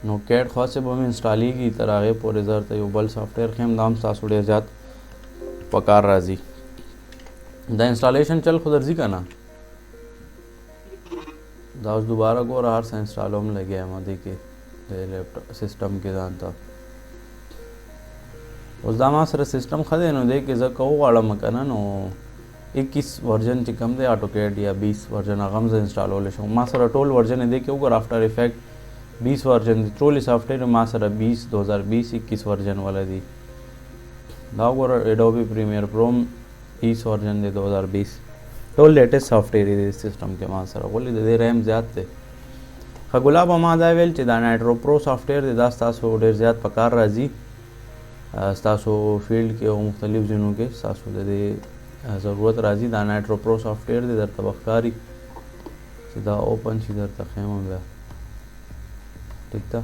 نو کیټ خاصه به انسټالیږي تر هغه پورې درته یو بل سافټویر خیم دام تاسو ډیر زیات پکار راځي دا انسټالیشن چل خو درځي کنه دا اوس دوباره ګوره هر څه انسټالوم لګیا یم دې کې د لیپټاپ سسټم کې ځان ته اوس دا ما سره سسټم ښه دی نو دې کې زه که وغواړم که نه نو 21 ورژن چې کوم دی آټوکیډ یا 20 ورژن هغه هم زه انسټالولی شم ما سره ټول ورژن یې دې کې وګوره آفټر افیکټ 20 ورژن دي ټولې سافټویر ما سره 20 2020 21 ورژن والا دي دا وګوره اډوبي پریمیر پرو 20 ورژن دی 2020 ټول لیټسټ سافټویر دی سسټم کې ما سره ولې د دې ریم زیات دی ښه ګلاب ما دا ویل چې دا نایټرو پرو سافټویر دی دا ستاسو ډېر زیات په کار راځي ستاسو فیلډ کې او مختلف ځینو کې ستاسو د دې ضرورت راځي دا نایټرو پرو سافټویر دی درته به ښکاري چې دا اوپن شي درته ښیم بیا ټیک ده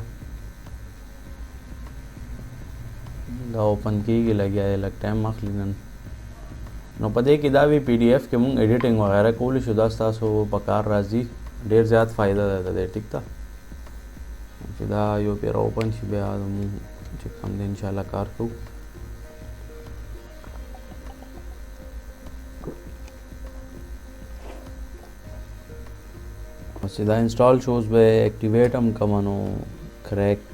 دا اوپن کېږي لګیا دی لږ ټایم اخلي نن نو په دې کې دا وی پی ډي ایف کې مونږ ایډیټینګ وغیره کولی شو دا ستاسو په کار راځي ډېر زیات فایده ده د دې ټیک ده چې دا یو پیر اوپن شي بیا مونږ چې کوم دی انشاءالله کار کوو چې دا انسټال شوز به اکټیویټ هم کوم نو کریک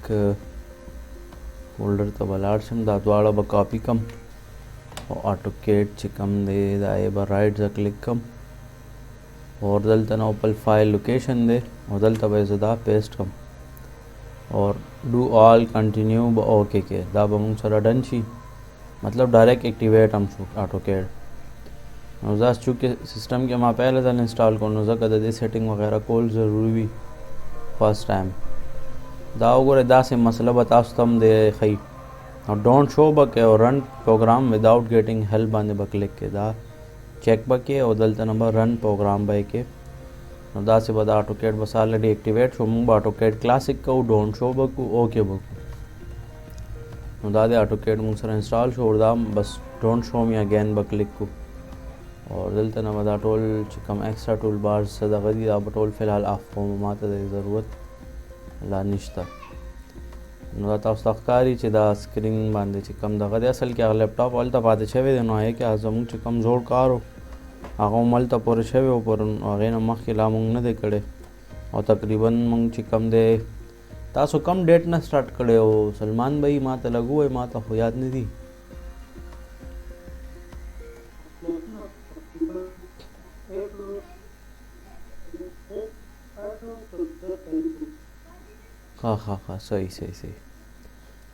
فولډر ته به لاړ شم دا دواړه به کاپي کم او آټوکیډ چې کوم دی دا یې به رایټ زه کلیک کم اور دلته نه بل فایل لوکیشن دی او دلته به زه دا پیسټ کم اور ډو آل کنټینیو به اوکې کې دا به مونږ سره ډن شي مطلب ډایرکټ اکټیویټ هم شو آټوکیډ نو دا چونکې سسټم کې ما پهله ځل انسټال کړو نو ځکه د دې سیټینګ وغیره کول ضروري وي فرسټ ټایم دا وګورئ داسې مسله به تاسو ته هم دی ښیي او ډونټ شو به کې او رن پروګرام وداؤټ ګیټینګ هیلپ باندې به کلیک کې دا چیک به کې او دلته نه به رن پروګرام به کې نو داسې به دا آټوکیډ بس آلریډي اکټیویټ شو موږ به آټوکیډ کلاسک کوو ډونټ شو به کوو اوکې به کوو نو دا د آټوکیډ موږ سره انسټال شو او دا بس ډونټ شو می اگین به کلیک کوو اور دلته نه به دا ټول چې کوم ایکسټرا ټول بارز څه دغه دي دا به ټول فلحال آف کوم ما ته د ضرورت لا نشته نو دا تاسو ته ښکاري چې دا سکرین باندې چې کوم دغه دی اصل کې هغه لیپټاپ هلته پاتې شوی دی نو هغې کې زموږ چې کوم زوړ کار و هغه هم هلته پورې شوی و پرون هغې نه مخکې لا مونږ نه دی کړی او تقریبا مونږ چې کوم دی تاسو کم ډیټ نه سټارټ کړی او سلمان بھائی ما ته لګ ووایي ما ته خو یاد نه دي ها صحیح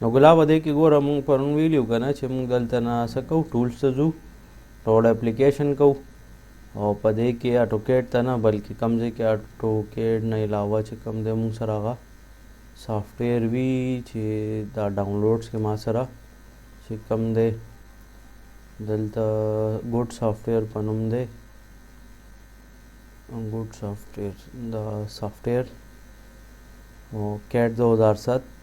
نو ګلاب دې کې ګوره مونږ پرون ویلي وو که نه چې مونږ دلته نه څه کوو ټولس ته ځو ډاډ اپلیکیشن کوو او په دې کې آټوکیډ ته نه بلکې کوم ځای کې آټوکیډ نه علاوه چې کوم دی مونږ سره هغه سافټویر وي چې دا ډاونلوډس کې ما سره چې کوم دی دلته ګوډ سافټویر په نوم دی ګوډ سافټویر دا سافټویر او کیټ 2007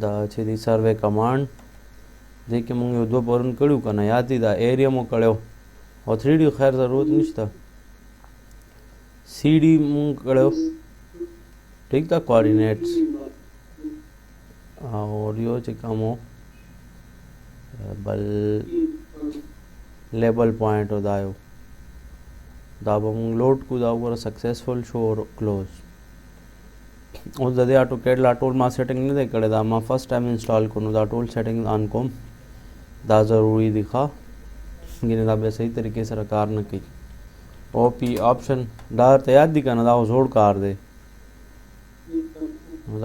دا چې دی سروے کمانډ دې کې مونږ یو دوه پرون کړیو که نه یاد دي دا ایریا مو کړی او 3D خیر ضرورت نشته CD مونږ کړی ٹھیک ده کوآرډینیټس او یو چې کوم بل لیبل پوائنټ او دا یو دا به مونږ لوډ کړو دا وګوره سکسیسفل شو اور کلوز اوس د دې آټوکیډ لا ټول ما سیټینګ نه دی کړی دا ما فرسټ ټایم انسټال کړو نو دا ټول سیټینګ آن کوم دا ضروري دي ښه ګینې دا بیا صحیح طریقې سره کار نه کوي او پی آپشن دا درته یاد دي که نه دا زوړ کار دی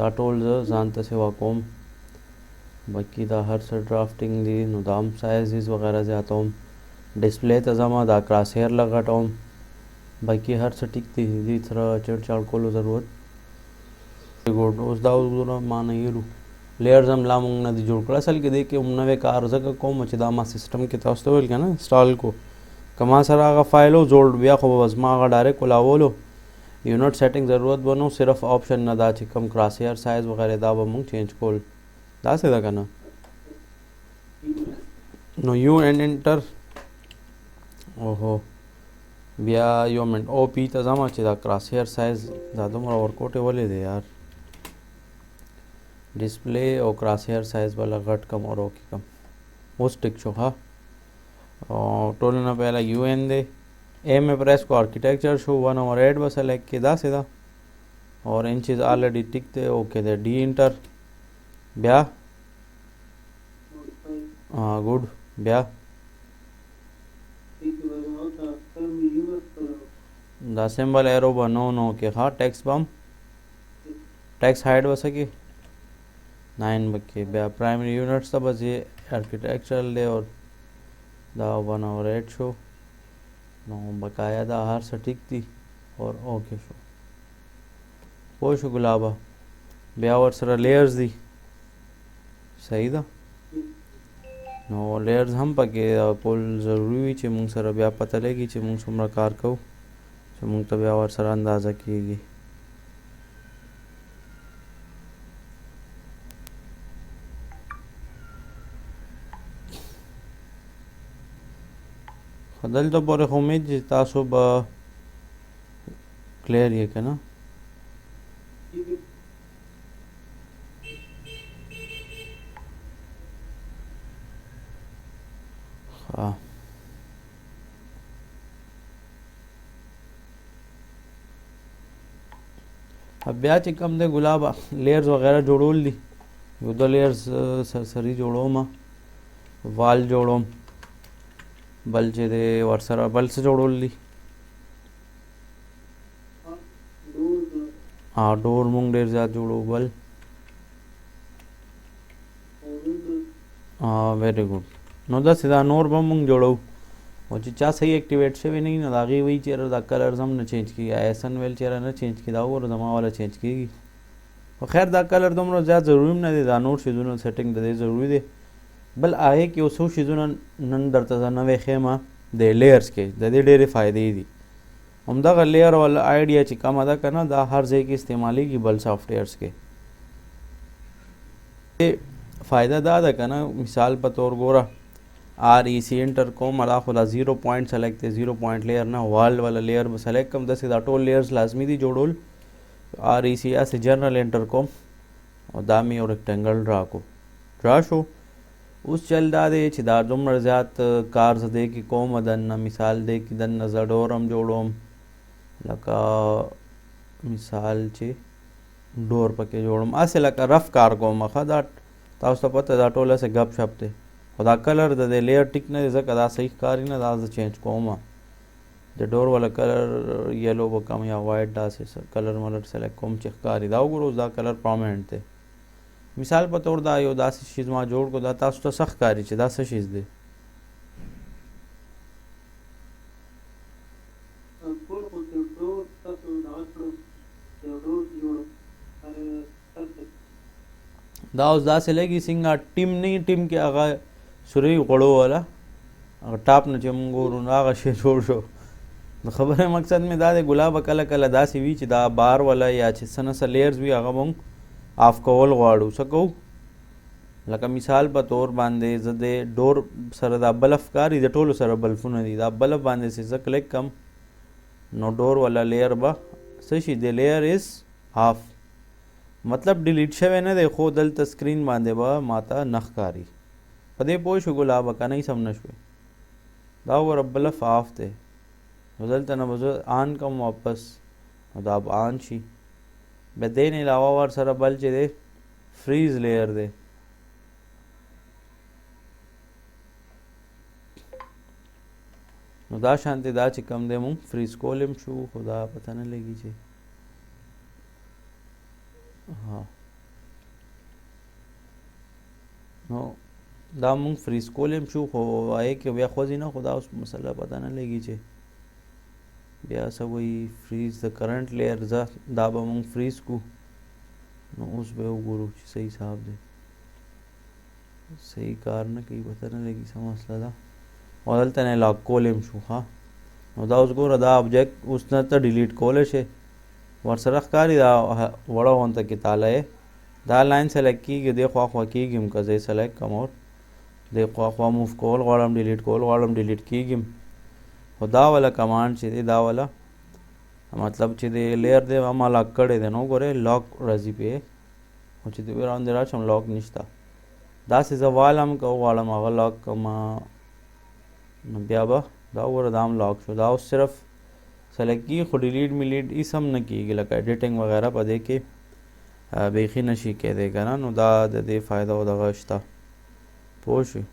دا ټول زه ځان ته سیوا کوم باقي دا هر څه ډرافټینګ دي نو دا هم سایزز وغیره زیاتوم ډسپلی ته ځم دا کراس هیر لګټوم باقي هر څه ټیک دی دې سره چړچاړ کولو ضرورت ګوډ اوس دا وګوره ما نه هیرو لیئرز هم لا مونږ نه دي جوړ کړه اصل کې دی کې نوی کار ځکه کوم چې دا ما سسټم کې تاسو ته ویل که نه انسټال کو که ما سره هغه فایل و زوړ بیا خو به بس ما هغه ډایرکټ کولاولو یونټ سیټینګ ضرورت به نو صرف آپشن نه دا چې کوم کراس هیر سایز وغیرہ دا به مونږ چینج کول داسې ده که نه نو یو اینڈ انټر اوهو بیا یو منټ او پی ته ځم چې دا کراس هیر سایز دا دومره ورکوټې ولې دی یار डिस्प्ले और cross hair size वाला घट कम और ओके कम उस टिक शो हाँ और टोल ना पहला यूएन दे ए में प्रेस को आर्किटेक्चर शो 1/8 बस सेलेक्ट किया सीधा और इन चीज़ ऑलरेडी टिक थे ओके दे डी इंटर ब्या हाँ गुड ब्या द सिंबल एरो बनो नो के हाँ टैक्स बम टैक्स हाइड बस की 9 बके ब्या प्राइमरी यूनिट्स तो बस ये आर्किटेक्चरल दे और दा 1/8 शो नो बकाया दा हर सटीक थी और ओके शो कोई शो गुलाबा ब्या और सर लेयर्स दी सही था नो लेयर्स हम पके पोल ज़रूरी हुई चे मुंग सर ब्या पता लगी चे मुंग सुमरा कार को चे मुंग तो ब्या और सर अंदाज़ा किएगी खदल तो बोरे उम्मीद तासो बा क्लियर ये के ना हाँ अब ब्या चिकम दे गुलाब लेयर्स वगैरह जोड़ोल दी युद्ध लेयर्स सरी जोड़ो मा वाल जोड़ो बल चे दे वर्सरा बल से जोड़ोल दी हाँ डोर मुंग डेर जा जोड़ो बल हाँ वेरी गुड नो दा सीधा नोर बम मुंग जोड़ो और चिचा सही एक्टिवेट से भी नहीं ना दागी वही चेहरा दा कलर हमने चेंज किया एसन वेल चेहरा ने चेंज किया और जमा वाला चेंज की और खैर दा कलर तुम रोज ज़्यादा ज़रूरी ना दे दा नोर शिजुन सेटिंग दे ज़रूरी दे बल आहे कि उसो शिजुन नन डरता था नवे खेमा दे लेयर्स के दे डेरे फ़ायदे दी उम्दा का लेयर वाला आइडिया चिका मदा करना दा हर जगह की इस्तेमाली की बल सॉफ्टवेयर्स के फ़ायदा दा करना मिसाल पर तौर गोरा REC इंटर को मला खुला 0 पॉइंट सेलेक्ट थे 0 पॉइंट लेयर ना वर्ल्ड वाला लेयर में सेलेक्ट कम दस टोल लेयर्स लाजमी थी जोड़ोल REC या से जनरल इंटर को और दामी और रेक्टेंगल ड्रा को ड्रा शो उस चल दा दे छिदा जुमर ज़्यात कार्स दे की कोम दन ना मिसाल दे की दन नजर डोरम जोड़ोम लका मिसाल चे डोर पके जोड़ोम आसे लका रफ कार को मखा दा ताउस पता दा टोला से गप शप थे खुदा कलर दे लेयर टिक ने जक दा सही कारी ना दा चेंज कोमा द डोर वाला कलर येलो बकम या वाइट दा से कलर मलर सेलेक्ट कोम चेक कारी दा गुरोज दा कलर प्रोमिनेंट थे मिसाल पर तौर दा यो दा चीज मा जोड़ को दा तास तो सख कारी चे दा से चीज दे दा उस दा से लेगी सिंगा टीम नहीं टीम के आगा सुरी गड़ो वाला अगर टाप न चमगोर आगा शे छोड़ शो खबर है मकसद में दा दे गुलाब कल कल दा सी वीच दा बार वाला या सन स लेयर्स भी आगा बंग आफ कवल गाड़ू सको लका मिसाल पर तौर बांधे जदे डोर सर दा बल्फ कारी द टोलो सर बल्फुन दी दा बल्फ बांधे से ज क्लिक कम नो डोर वाला लेयर बा सही दे लेयर इज हाफ मतलब डिलीट शवे न देखो दल तस्क्रीन बांधे बा माता नखकारी पदे पोश गुलाब का नहीं समझ पे दाव रब्बल फाफ थे बदल तना बजो आन कम वापस दाब आन शी बदे ने लावा वार सर बल चे दे फ्रीज लेयर दे दा शांति दा चिकम दे मुंग फ्रीज कोलिम शू खुदा पता न लगी चे हाँ नो दा मुंग फ्रीज कोलिम शू हो आए कि व्या खोजी ना खुदा उस मसला पता न लगी चे ब्या सब वही फ्रीज द करंट लेयर जा दाबा मुंग फ्रीज को नो उस बे गुरु सही साहब दे सही कारण की पता न लगी सब मसला दा और तने लॉक कोलिम शू हाँ नो दा उस गुरु दा ऑब्जेक्ट उसने तो डिलीट कोले शे वर्सरख कारी दा वड़ा होन तक की ताला है दा लाइन सेलेक्ट की दे ख्वा की गिम का जे सेलेक्ट कम और दे ख्वा मूव कॉल वालम डिलीट की गिम खुदा वाला कमांड चे दा वाला मतलब चे दे लेयर दे अमा लॉक करे दे नो करे लॉक रजी पे او چې د وراندې راشم لاک نشته داسې زه والم که وغواړم هغه لاک کړمه نو بیا به دا وګوره دا هم لاک شو دا اوس صرف سلیکټ کېږي خو ډیلیټ میلیټ هېڅ هم نه کېږي لکه ایډیټنګ وغیره په دې کې بیخي نشي کېدی که نه نو دا د دې فایده او دغه شته پوه شوې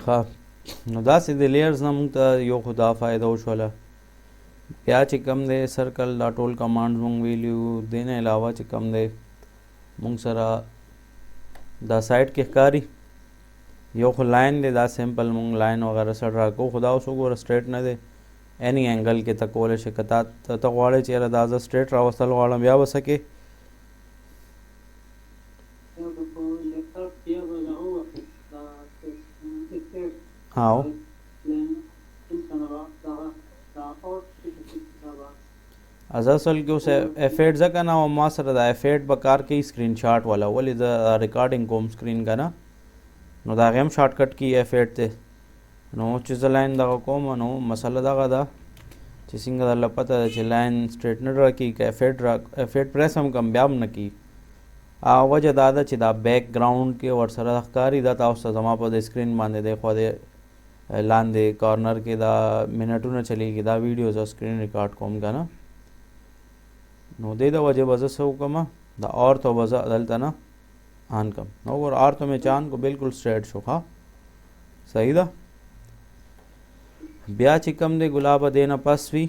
ښه نو داسې د لیئرز نه موږ ته یو خو دا فایده وشوله بیا چې کوم دی سرکل دا ټول کمانډ موږ ویلیو دې نه علاوه چې کوم دی موږ سره دا سایډ کې ښکاري یو خو لاین دی دا سمپل موږ لاین وغیره سره راکو خو دا اوس وګوره سټریټ نه دی اینی انګل کې ته کولی شې که ته غواړې چې یاره دا زه سټریټ راوستل غواړم بیا به څه کې हाँ असल کې اوس افیټ ځکه نه ما سره د افیټ به کار کوي سکرین شاټ والا ولې د ریکارډینګ کوم سکرین که نه نو د هغې هم شارټ کټ کي افیټ دی نو چې زه لاین دغه کوم نو مسله دغه ده چې څنګه درله پته ده چې لاین سټریټ نه راکېږي که افیټ پریس هم کم بیا هم نه کېږي وجه دا ده چې دا بیک ګراؤنډ کې ورسره ښکاري دا تاسو ته زما په د سکرین باندې دی خو د لاندې کارنر کې دا منټونه چلیږي دا ویډیو زه سکرین ریکارډ کوم که نه نو دې د وجې به زه څه وکړم د آرتو به زه دلته نه آن کړم نو وګوره آرتو مې چې آن کو بالکل سټریټ شو ښه صحیح ده بیا چې کوم دی ګلابه دې نه پس وي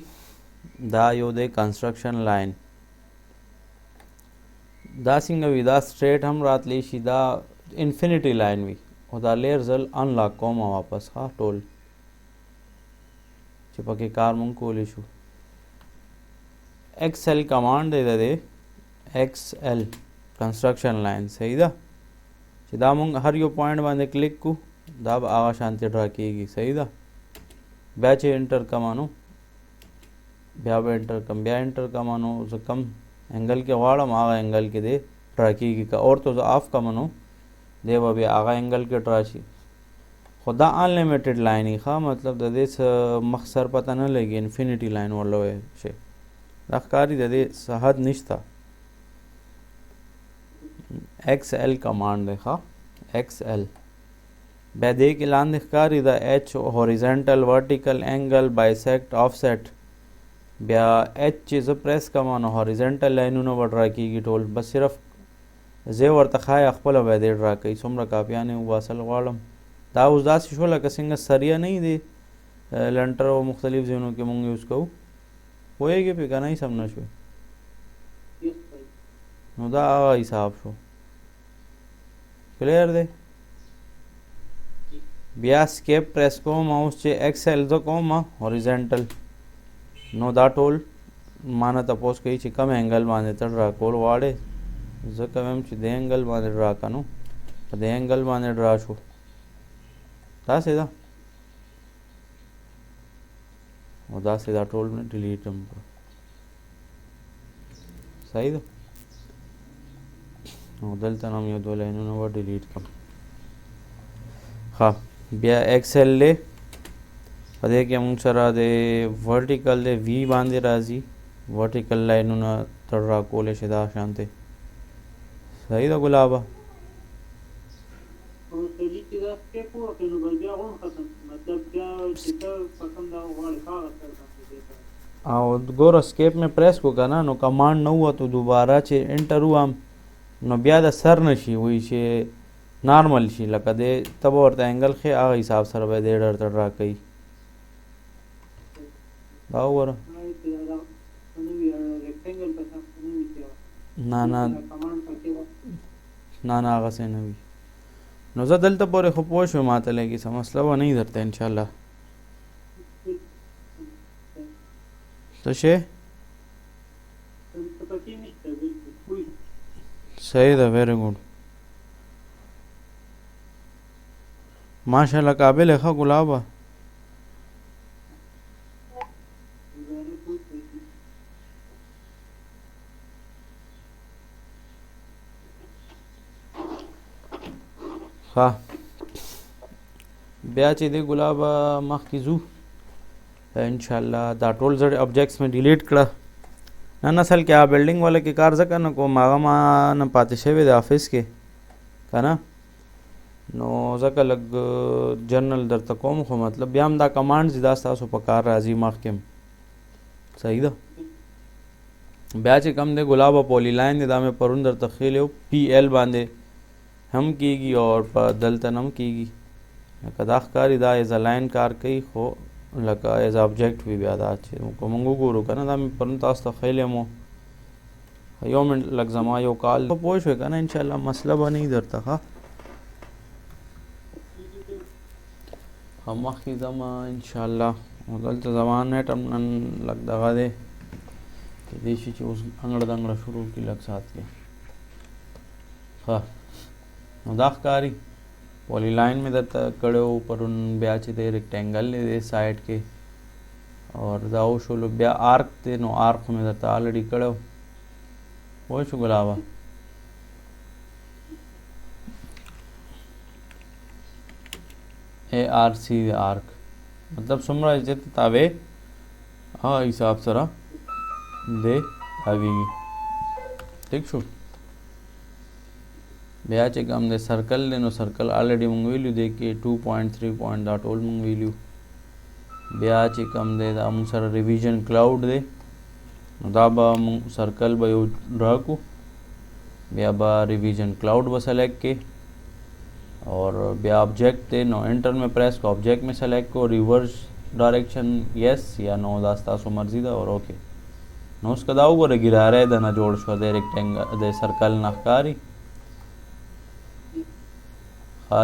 دا یو دی کنسټرکشن لاین دا څنګه وي دا سټریټ هم راتلی شي دا انفینټي لاین وي او دا لیر زل انلاک کوم واپس ښه ټول چې پکې کار مونږ کولی شو ایکس ایل کمانډ دی د دې ایکس ایل کنسټرکشن لاین صحیح ده چې دا مونږ هر یو پوینټ باندې کلیک کو دا به هغه شانتې ډرا کېږي صحیح ده بیا چې انټر کمانو بیا به انټر کم بیا انټر کمانو زه کم انګل کې غواړم هغه انګل کې دی ډرا کېږي که اور تو زه آف کمنو دی به بیا هغه انګل کې ډرا شي خو دا انلیمیټډ لاین یې ښه مطلب د دې څه مخ سر پته نه لګي انفینټي لاین ورله وی شي دا ښکاري د دې څه حد نشته ایکس ایل کمانډ دی ښه ایکس ایل بیا دې کې لاندې ښکاري د ایچ هوریزنټل ورټیکل انګل بایسیکټ آفسیټ بیا ایچ چې زه پریس کوم نو هوریزنټل لاینونه به ډرا کېږي ټول بس صرف زه ورته ښایه خپله به دې ډرا کوي څومره کاپیان یې وباسل غواړم دا اوس داسې شو لکه څنګه سریه نه دی لنټر او مختلف ځایونو کې مونږ یوز کوو پوهېږې پې که نه هېڅ هم نه شوې نو دا هغه حساب شو کلیر دی بیا سکیپ پریس کوم اوس چې ایکس ایل زه کوم هوریزنټل نو دا ټول ما نه تپوس کوي چې کم انګل باندې ته ډرا کول غواړې زه کوم چې دې انګل باندې ډرا که نو په دې انګل باندې ډرا شو داسې ده او داسې دا ټول مې ډیلیټ هم کړو صحیح ده او دلته هم یو دوه لاینونه به ډیلیټ کړم ښه بیا ایکس ایل دی په دې کې موږ سره د ورټیکل دی وي باندې راځي ورټیکل لاینونه ته ډرا کولی شي دا شانتې صحیح ده ګلابه او ګوره سکیپ مې پریس کو که نه نو کمانډ نه ووتو دوباره چې انټر ووهم نو بیا د سر نه شي وایي چې نارمل شي لکه دی ته به ورته انګل ښې هغه حساب سره به دی درته ډرا کوي دا وګوره نه نه نه نه هغسې نه وي نو زه دلته پورې خو پوه شوم ما ته لګي څه مسله به نه وي درته انشاءالله څه شی صحیح ده ویری ګوډ ماشاءالله قابل ښه ګلابه ها بیا چې د ګلاب مخکې ځو ان شاء الله دا ټول زړه ابجیکټس مې ډیلیټ کړه. نن اصل کې بلډینګ والا کې کار ځکه نه کوم هغه ما نه پاتې شوی د آفیس کې که نه نو ځکه لږ جنرل درته کوم خو مطلب بیا هم دا کمانډز دا ستاسو په کار راځي مخکې صحیح ده. بیا چې کم دی ګلاب پولی لاین دی دا مې پرون درته ښیلی پی ایل باندې هم کیږي او په دلته هم کیږي لکه دا ښکاري دا ایز ا لاین کار کوي خو لکه ایز آبجیکټ وي بیا دا چې موږ وګورو که نه دا مې پرون تاسو ته ښیلی مو یو منټ لږ زما یو کال پوه شوې که نه انشاءالله مسله به نه وي درته ښه مخکې ځم انشاءالله دلته زما نیټ هم نن لږ دغه دی کیدای شي چې اوس انګړه دنګړه شروع کړي لږ ساعت کې ښه نو دا ښکاري پولی لاین مې درته کړی و پرون بیا چې دی ریکټینګل دی سایډ کې اور دا وشولو بیا آرک دی نو آرک مې درته آلریډي کړی و پوه شو ګلابه اے آر سی آرک مطلب څومره چې تاوې هغه حساب سره دی تاویږي ٹھیک شو. بیا چې کوم دی سرکل دی نو سرکل آلریډي مونږ ویلو دی کې 2.3 پوینټ دا ټول مونږ ویلو. بیا چې کوم دی دا مونږ سره ریویژن کلاؤډ دی نو دا به مونږ سرکل به یو ډرا کو بیا به ریویژن کلاؤډ به سلیکٹ کې اور بیا آبجیکٹ دی نو انٹر میں پریس کو آبجیکٹ میں سلیکٹ کو ریورس ڈائریکشن یس یا نو دا ستاسو مرضی ده اور اوکے نو اس کا دا وګوره ګراره ده نه جوړ شو د ریکټینګل د سرکل نه ښکاري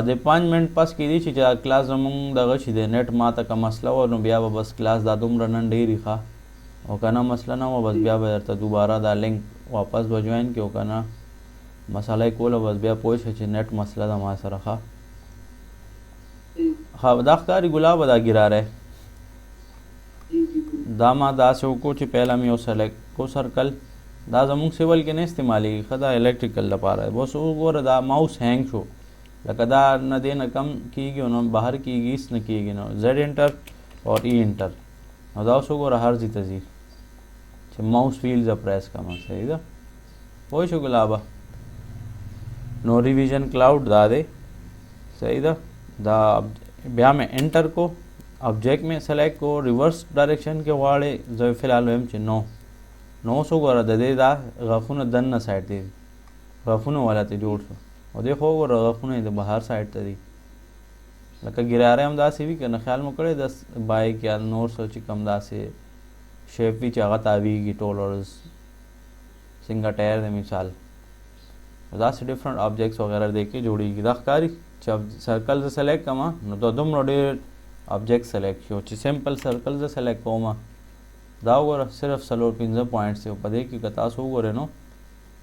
د 5 منټ پس کې دی چې کلاس زمونږ دغه شي د نیټ ما ته که مسله و نو بیا به بس کلاس دا دومره نن ډېرې ښه او که نه مسله نه وه بس بیا به درته دوباره دا لینک واپس به جوین کړي او که نه مسله یې کوله بس بیا پوه شه چې نیټ مسله ده ما سره ښه دا ښکاري ګلابه دا ګراره دا ما داسې وکړو چې پهله مې یو سلیکټ کو سرکل دا زمونږ سیول کې نه استعمالیږي ښه دا الکټریکل لپاره بس وګوره دا ماوس هینګ شو لکه دا نه دی نه کم کېږي نو بهر کېږي هېڅ نه کېږي نو زیډ انټر اور ای انټر نو دا اوس وګوره هر ځای ته ځي چې ماوس ویل زه پریس کړم صحیح ده پوه شو ګلابه. نو ریویژن کلاؤډ دا دی صحیح ده دا بیا مې انټر کو آبجیکٹ میں سلیکٹ کو ریورس ډایرکشن کې غواړې زه فی الحال وایم چې نو اوس وګوره د دې دا غاښونه دننه سایډ دی غاښونه والا ته جوړ شو او دی خو وګوره غاښونه یې د بهر سایډ ته دي لکه ګراره هم داسې وي که نه خیال مو کړی د بایک یا نور څه چې کوم داسې شیپ وي چې هغه تاویږي ټول ورځ څنګه ټایر دی مثال داسې ډفرنټ آبجیکټس وغیره دی کې جوړېږي دا ښکاري چې سرکل زه سلیکټ کړم نو دا دومره ډېر آبجیکټ سلیکټ شو چې سمپل سرکل زه سلیکټ کوم دا وګوره صرف 4-5 پوینټس دی په دې کې که تاسو وګورئ نو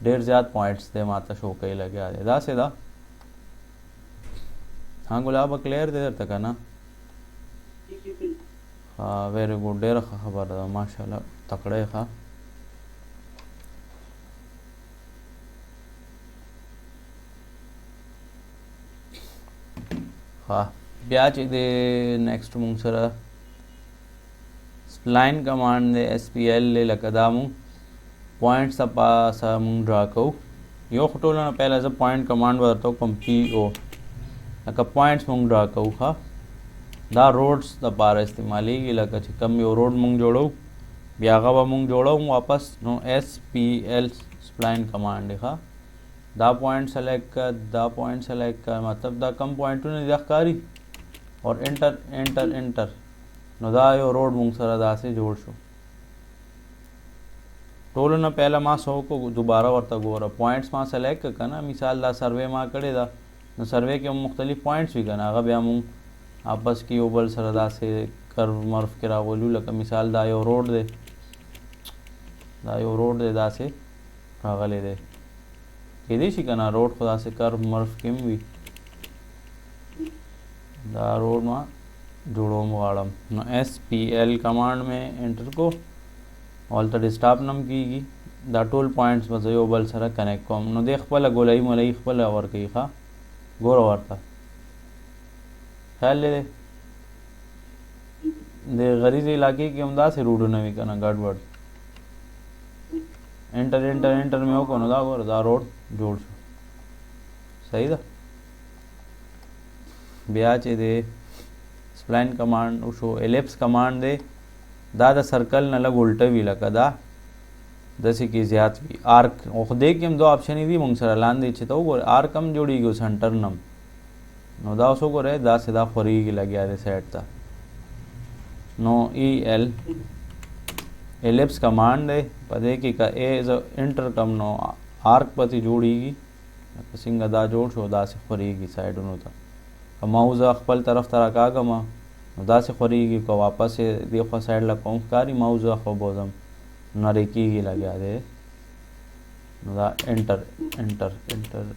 ډېر زیات پوینټس دی ماته شو کوي لګیا دی داسې ده ها ګلابه کلیر دی درته که نه ها ویری ګوډ ډېره ښه خبره ده ماشاءالله تکړه یې ښه ها بیا چې د نیکسټ مونږ سره سپلاین کمانډ دی اس پی ایل دی لکه دا مونږ پوینټس پاسه مونږ ډرا کوو یو خو ټولو نه پهله زه پوینټ کمانډ به درته وکړم پی او لکه پوینټس مونږ ډرا کوو ښه دا روډس دپاره استعمالیږي لکه چې کم یو روډ مونږ جوړو بیا هغه به مونږ جوړو واپس نو اس پی ایل سپلاین کمانډ دی ښه دا پوائنٹ سلیکٹ کر دا پوائنٹ سلیکٹ کر مطلب دا کم پوائنټونه دي ښکاري اور انټر انټر انټر نو دا یو روډ مونږ سره داسې جوړ شو ټولو نه پهله ما څه وکړو دوباره ورته ګوره پوائنټس ما سلیکٹ کړه که نه مثال دا سروے ما کړې ده نو سروے کې مختلف پوائنټس وي که نه هغه بیا مونږ آپس کې یو بل سره داسې کرو مرف کې راولو لکه مثال دا یو روډ دی داسې راغلی دی کېدای شي که نه روډ خو داسې کرو مرف کې هم وي دا روډ ما جوړوم غواړم نو ایس پی ایل کمانډ مې انټر کو هلته ډسټاپ نم کېږي دا ټول پوینټس به زه یو بل سره کنیکټ کوم نو دی خپله ګولایي مولایي خپله ورکوي ښه ګوره ورته ख्याल ले दे गरीज इलाके के हमदा से रोडونه वی کنه ګډوډ انټر مې وکړو نو دا ګوره دا روډ جوړ شو صحیح ده بیا چې دی سپلاین کمانډ وشو الیپس کمانډ دی دا د سرکل نه لږ الټه وي لکه دا داسې کې زیات وي آرک او خدای کې هم دوه آپشن دي مونږ سره لاندې چې ته وګوره آرک هم جوړیږي سنټر نم نو دا اوس وګوره دا سیدا خورېږي لګیا دی سایډ ته نو ای ایل एलिप्स कमांड है पदे की का A inter come no arc पति जोड़ीगी सिंग दा जोड़ शो दा से खरीगी साइड नो था माउज खपल तरफ तरह का गमा दा से खरीगी को वापस से देखो साइड ला कौन कारी माउज खो बोजम नरे की लगा दे दा एंटर एंटर एंटर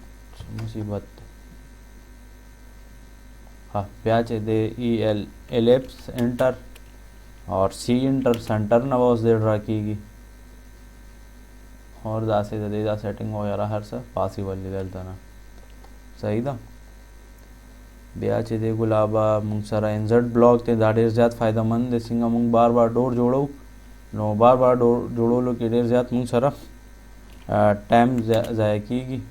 मुसीबत हाँ प्याचे दे ई एल एलिप्स एंटर और सी इंटर सेंटर नवाज दे रखीगी और दासे दे दा सेटिंग वगैरह हर सा पॉसिबल लेता ना सही था बिया चे दे गुलाबा मुंग सारा इंजर्ट ब्लॉक ते दा ढेर ज्यादा फायदेमंद दे सिंगा मुंग बार बार डोर जोड़ो नो बार बार डोर जोड़ो लो के ढेर ज्यादा मुंग सारा टाइम जाया कीगी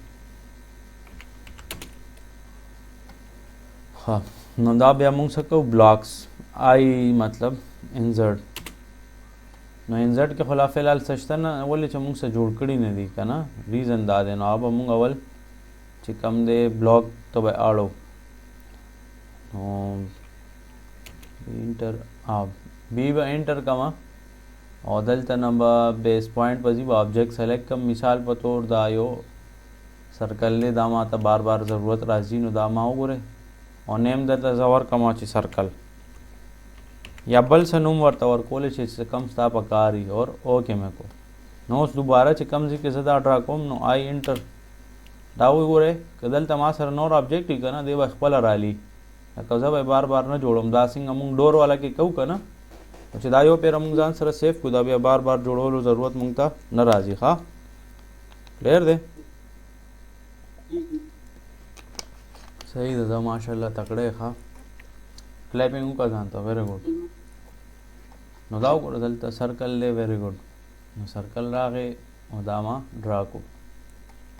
हाँ नो दा बिया मुंग सको ब्लॉक्स आई मतलब इंजर्ट नो इंजर्ट के खिलाफ फिलहाल सचता ना बोले च मुंग से जोड़ कड़ी ने दी का ना रीज़न दा देना अब मुंग अवल च कम दे ब्लॉक तो भाई आड़ो इंटर आप बी बा इंटर कमा और दल तनबा बेस पॉइंट पर जी ऑब्जेक्ट सेलेक्ट कम मिसाल पर तोड़ दायो सर्कल ले दामा ता बार बार ज़रूरत राजी नो दामा हो गोरे और नेम दता जवर कमा ची सर्कल या बल से नुम वर्ता और कॉलेज से कम स्था पकारी और ओके मैं को नोस दोबारा च कम जी के सदा ड्रा कोम नो आई इंटर दाऊ गोरे कदल तमा सर नोर ऑब्जेक्ट ही कना देवा खपल राली कजा भाई बार बार न जोड़म दासिंग अमुंग डोर वाला के कहू कना तो दायो पे रमुंग जान सर सेफ खुदा भी बार बार जोड़ो लो जरूरत मुंगता न राजी हां क्लियर दे सही दादा माशाल्लाह तकड़े हां क्लैपिंग का जानता वेरी गुड नो दाव को दलता सर्कल ले वेरी गुड नो सर्कल रागे दामा ड्रा को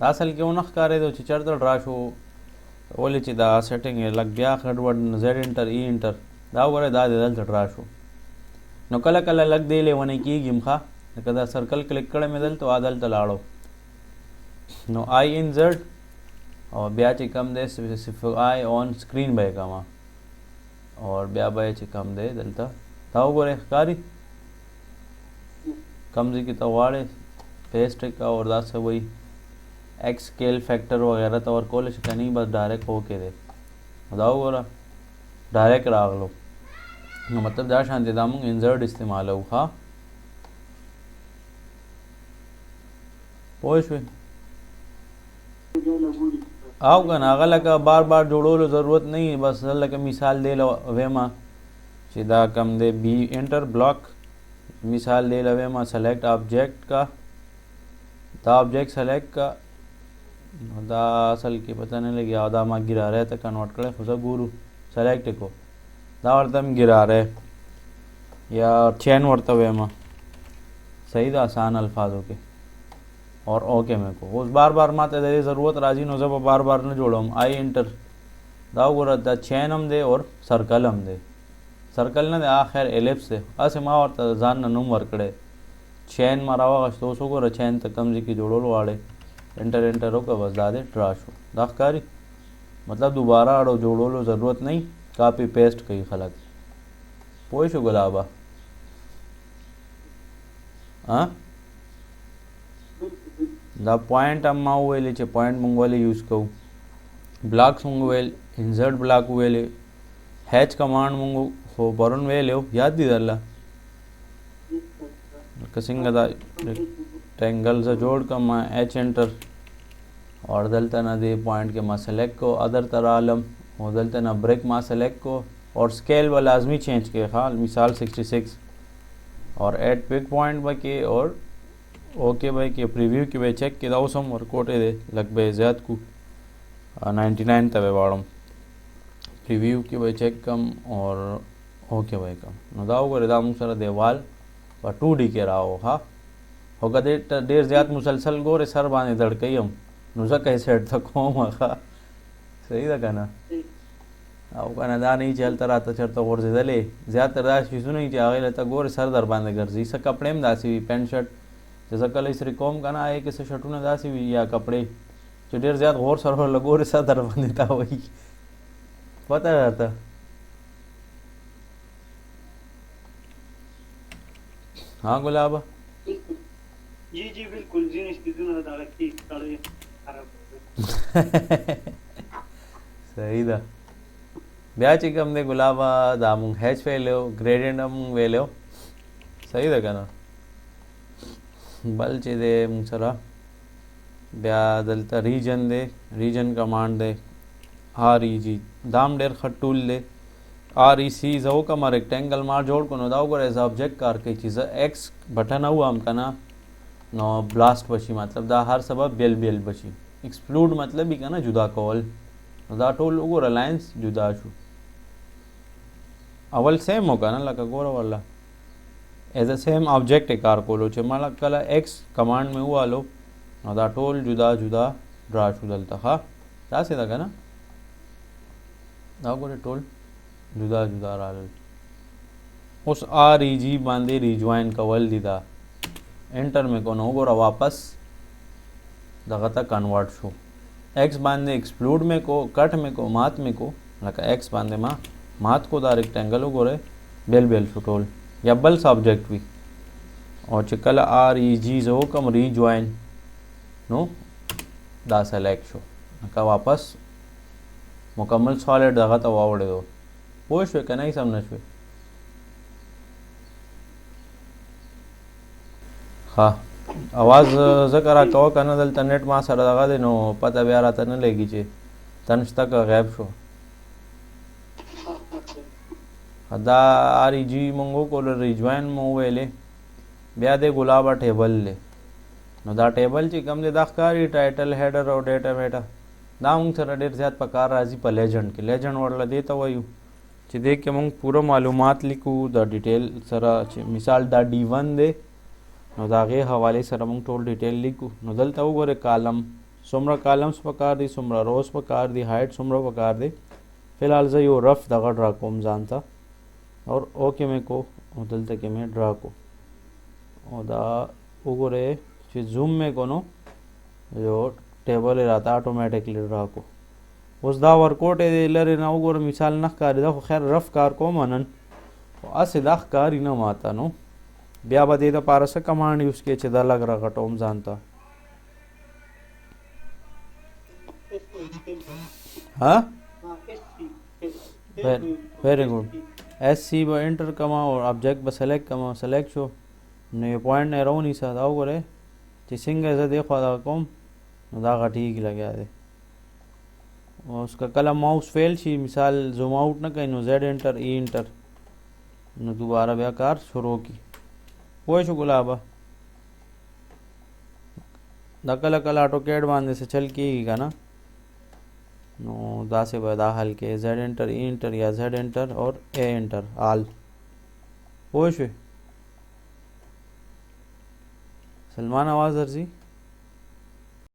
दासल के उनख करे दो चरता ड्रा शो ओले ची दा सेटिंग है लग गया खडवड जेड इंटर ई इंटर दाव करे दा दे दलता ड्रा शो नो कला कला लग दे ले वने की गिमखा कदा सर्कल क्लिक करे में दल तो आदल तलाड़ो नो आई इंसर्ट और ब्या ची कम दे सिर्फ आई ऑन स्क्रीन बाय कामा और ब्या बाय ची कम दे दलता ताऊ गोरे कारी कम जी की तवाड़े पेस्ट का और दास से वही एक्स स्केल फैक्टर वगैरह तो और कॉलेज का नहीं बस डायरेक्ट होके दे बताओ गोरा डायरेक्ट राग लो मतलब जा शांति दामूंग इंसर्ट इस्तेमाल हो हाँ पोश वे आओ का ना अगला का बार बार जोड़ो लो ज़रूरत नहीं है बस अल्लाह के मिसाल दे लो वेमा सीधा कम दे बी इंटर ब्लॉक मिसाल दे लो वेमा सेलेक्ट ऑब्जेक्ट का दा ऑब्जेक्ट सेलेक्ट का दा असल की पता नहीं लगी आधा माँ गिरा रहे तो कन्वर्ट करे खुदा गुरु सेलेक्ट को दा वर्तम गिरा रहे या चैन वर्ता वेमा सही दा आसान अल्फाजों के और ओके मेरे को उस बार बार माते दे ज़रूरत राजी नो जब बार बार न जोड़ो हम आई इंटर दाव गोरा दा चैन हम दे और सर्कल हम दे सर्कल न दे आखिर एलिप्स दे ऐसे माँ और जान न नुम वर्कड़े चैन मारावा गश्तो सो गोरा चैन तक कम जी की जोड़ो लो आड़े इंटर इंटर हो का बस दादे ट्राश हो दाखकारी मतलब दोबारा आड़ो जोड़ो लो ज़रूरत नहीं कापी पेस्ट कई खलक पोई शो गुलाबा हाँ द पॉइंट अम्मा वेले चे पॉइंट मंगवाले यूज कऊ ब्लॉक्स मंगवेल इंसर्ट ब्लॉक वेले हैच कमांड मंगो हो बरन वेले हो याद दी दल्ला कसिंग दा ट्रायंगल से जोड़ का मा एच एंटर और दलता ना दे पॉइंट के मा सेलेक्ट को अदर तरह आलम और दलता ना ब्रेक मा सेलेक्ट को और स्केल वाला लाजमी चेंज के हाँ मिसाल 66 और एड पिक पॉइंट बाकी और ओके भाई कि प्रीव्यू की भाई चेक के दाऊ सम वर्कआउट है लग भाई ज़्यादा को 99 तवे वाड़म प्रीव्यू की भाई चेक कम और ओके भाई कम नो दा वगैरह दा मुंग सर देवाल पर 2D के रहा हो हाँ होगा देर ज़्यादा मुसलसल गोरे सर बाने धड़कई हम नुसा कैसे हट तक होम हाँ सही था कहना अब कहना दा नहीं चलता रहता चलता और से दले ज़्यादातर दास भी सुनी चाहे लेता गोरे सर दर बांधे कर जी सब कपड़े में दासी हुई पैंट शर्ट जैसा कल इस रिकॉम का ना आए कि शर्टों ने दासी हुई या कपड़े जो देर ज़्यादा गौर सर हो लगो रे सर दर बांधे था वही पता रहता हाँ गुलाब जी जी बिल्कुल जी निश्चित की सारे सही था ब्याह चिकम दे गुलाबा दामुंग हैच वेलो ग्रेडियंट अमुंग वेलो सही था कहना बल चे दे मुंसरा ब्याह दलता रीजन कमांड दे REG दाम डेर खटूल दे REC जो का मार रेक्टेंगल मार जोड़ को नो दाव को एज ऑब्जेक्ट कार कई चीज़ एक्स बटन हुआ हम कहना नो ब्लास्ट बची मतलब दा हर सबब बेल बची एक्सप्लूड मतलब भी कहना जुदा कॉल दा टोल लोगो रिलायंस जुदा छू अवल सेम होगा ना लगा गोरा वाला as a same object A car कोलो छे माला कला एक्स कमांड में हुआ लो दा टोल जुदा जुदा ड्रा छू दलता हाँ दा से था ना दा गोरे टोल जुदा जुदा रहा उस REG बांधे रिज्वाइन कवल दीदा एंटर में को नो गोरा वापस दगता कन्वर्ट शो एक्स बांधे एक्सप्लूड में को कट में को मात में को लगा एक्स बांधे मात को दा रेक्टेंगल हो गोरे बेल छुटोल या बल सब्जेक्ट भी और चिकल REG जो कम रिज्वाइन नो दा सेलेक्ट शो लगा वापस मुकम्मल सॉलिड दगता वावड़े दो पोश वे कहना ही समझ वे हाँ आवाज़ ज़करा कहो कहना दल नेट मां सर दगा दे नो पता भी आ रहा था न लेगी चे तंश तक गैब शो हदा REG मंगो को रिज्वाइन मो वेले ब्या दे गुलाबा टेबल ले नो दा टेबल ची कम दे दाखकारी टाइटल हेडर और data Meta Dang sir der ज़्यादा पकार राजी पर लेजेंड के लेजेंड वाला देता वही ची देख के मंग पूरा मालूमात लिखू द डिटेल सरा मिसाल दा D1 दे नो दागे हवाले सर मंग टोल डिटेल लिखू नो दलता वो गोरे कालम सुमरा कालम्स पकार दी सुमरा रोज पकार दी हाइट सुमरा पकार दे फिलहाल से यो रफ दगा ड्रा को जानता और ओके में को दलता के में ड्रा को और दा वो गोरे फिर जूम में कोनो जो टेबल रहता ऑटोमेटिकली ड्रा को उस दा वर्कआउट है लरे ना वो गोरे मिसाल न कार दा खैर रफ कार को मनन असे दा कार ही ना माता नो ब्या बदे दा पारस कमांड यूज के चे दा लग रहा टोम जानता हाँ वेरी गुड SC ब एंटर कमा और ऑब्जेक्ट ब सेलेक्ट कमा सेलेक्ट शो ने पॉइंट ने रो नहीं सा दाओ करे चे सिंग ऐसे देखो दा कम दा का ठीक लगे दे और उसका कला माउस फेल छी मिसाल जूम आउट ना कहीं no Z enter E enter no दोबारा बेकार शुरू की वो शो गुलाबा दकला कला ऑटोकैड बांधे से चल की का ना नो दा से बदा हल के Z एंटर E एंटर या Z एंटर और A एंटर आल वो सलमान आवाज़ अर्जी